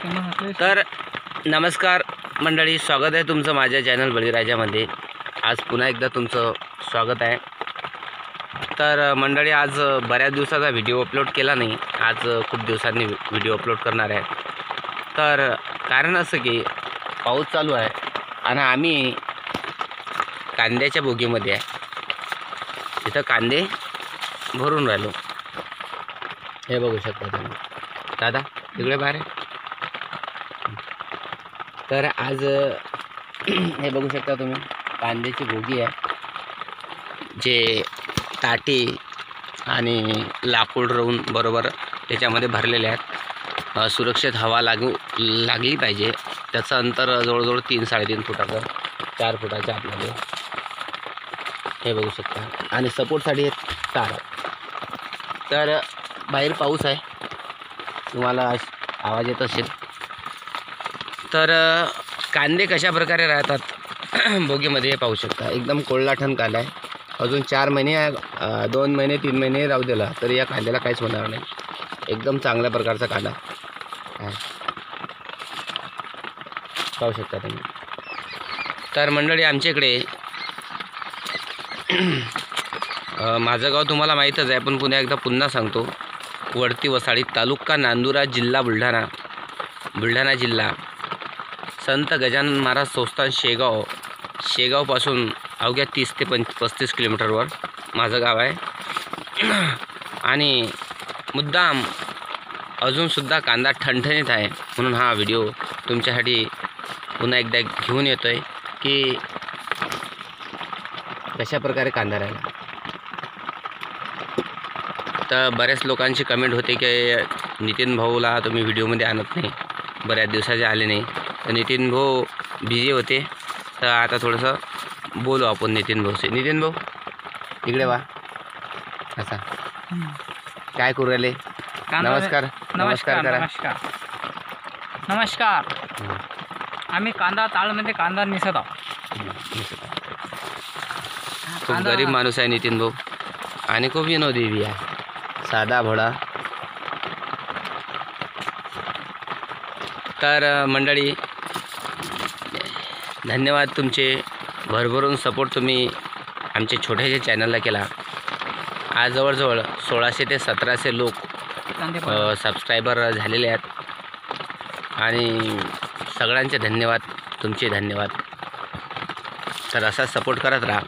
तर नमस्कार मंडळी, स्वागत आहे तुमचं माझ्या चॅनल बळीराजामध्ये। आज पुन्हा एकदा तुमचं स्वागत आहे। तर मंडळी, आज बऱ्याच दिवसाचा व्हिडिओ अपलोड केला नाही, आज खूप दिवसांनी व्हिडिओ अपलोड करणार आहे। तर कारण असं की पाऊस चालू आहे आणि आम्ही कांद्याच्या बोगीमध्ये आहे। इथं कांदे भरून राहिलो, हे बघू शकता तुम्ही। दादा तिकडे बाहेर आहे। तर आज हे बघू शकता तुम्ही, कांद्याची बोगी आहे जे ताटी आणि लाकूड रोवून बरोबर त्याच्यामध्ये भरलेले आहेत। सुरक्षित हवा लागली पाहिजे। त्याचं अंतर जवळजवळ 3-3.5 फुटाचं, 4 फुटाच्या आतमध्ये, हे बघू शकता। आणि सपोर्टसाठी तार। तर बाहेर पाऊस आहे, तुम्हाला आवाज येत असेल। तर कांदे कशा प्रकारे राहतात बोगीमध्ये पाहू शकता। एकदम कोल्हाठण कांदा आहे। अजून 4 महिने 2 महिने 3 महिने राहू दिला तरी या कांद्याला काहीच होणार नाही। एकदम चांगल्या प्रकारचा कांदा आहे, पाहू शकता तुम्ही। तर मंडळी, आमच्या इकडे माझं गाव तुम्हाला माहीतच आहे, पण पुन्हा सांगतो। वडती वसाडी, तालुका नांदुरा, जिल्हा बुलढाणा जिल्हा, संत गजानन महाराज संस्थान शेगावपासून अवघ्या 30 ते 35 किलोमीटरवर माझं गाव आहे। आणि मुद्दाम अजूनसुद्धा कांदा ठणठणीत आहे, म्हणून हा व्हिडिओ तुमच्यासाठी पुन्हा एकदा घेऊन येतो आहे की कशा प्रकारे कांदा राहिला। तर बऱ्याच लोकांची कमेंट होते की नितीन भाऊला तुम्ही व्हिडिओमध्ये आणत नाही, बऱ्याच दिवसाचे आले नाही। तर नितीन भाऊ बिझी होते, तर आता थोडंसं बोलू आपण नितीन भाऊशी। नितीन भाऊ इकडे वा। असा काय करू राहिले? नमस्कार करा। नमस्कार। आम्ही कांदा ताळमध्ये कांदा निसत आहोत। खूप गरीब माणूस आहे नितीन भाऊ, आणि खूप विनोदी बी आहे, साधा भोळा। तर मंडळी, धन्यवाद तुमचे। भरभरून सपोर्ट तुम्ही आमच्या छोट्याशा चॅनलला केला। आज जवळजवळ 1600 ते 1700 लोक सबस्क्रायबर झालेले आहेत, आणि सगळ्यांचे धन्यवाद, तुमचे धन्यवाद। तर असा सपोर्ट करत राहा।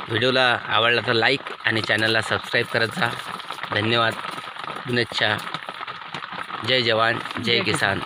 व्हिडिओला आवडला तर लाईक आणि चॅनलला सबस्क्राईब करत जा। धन्यवाद, पुनश्च जय जवान जय किसान।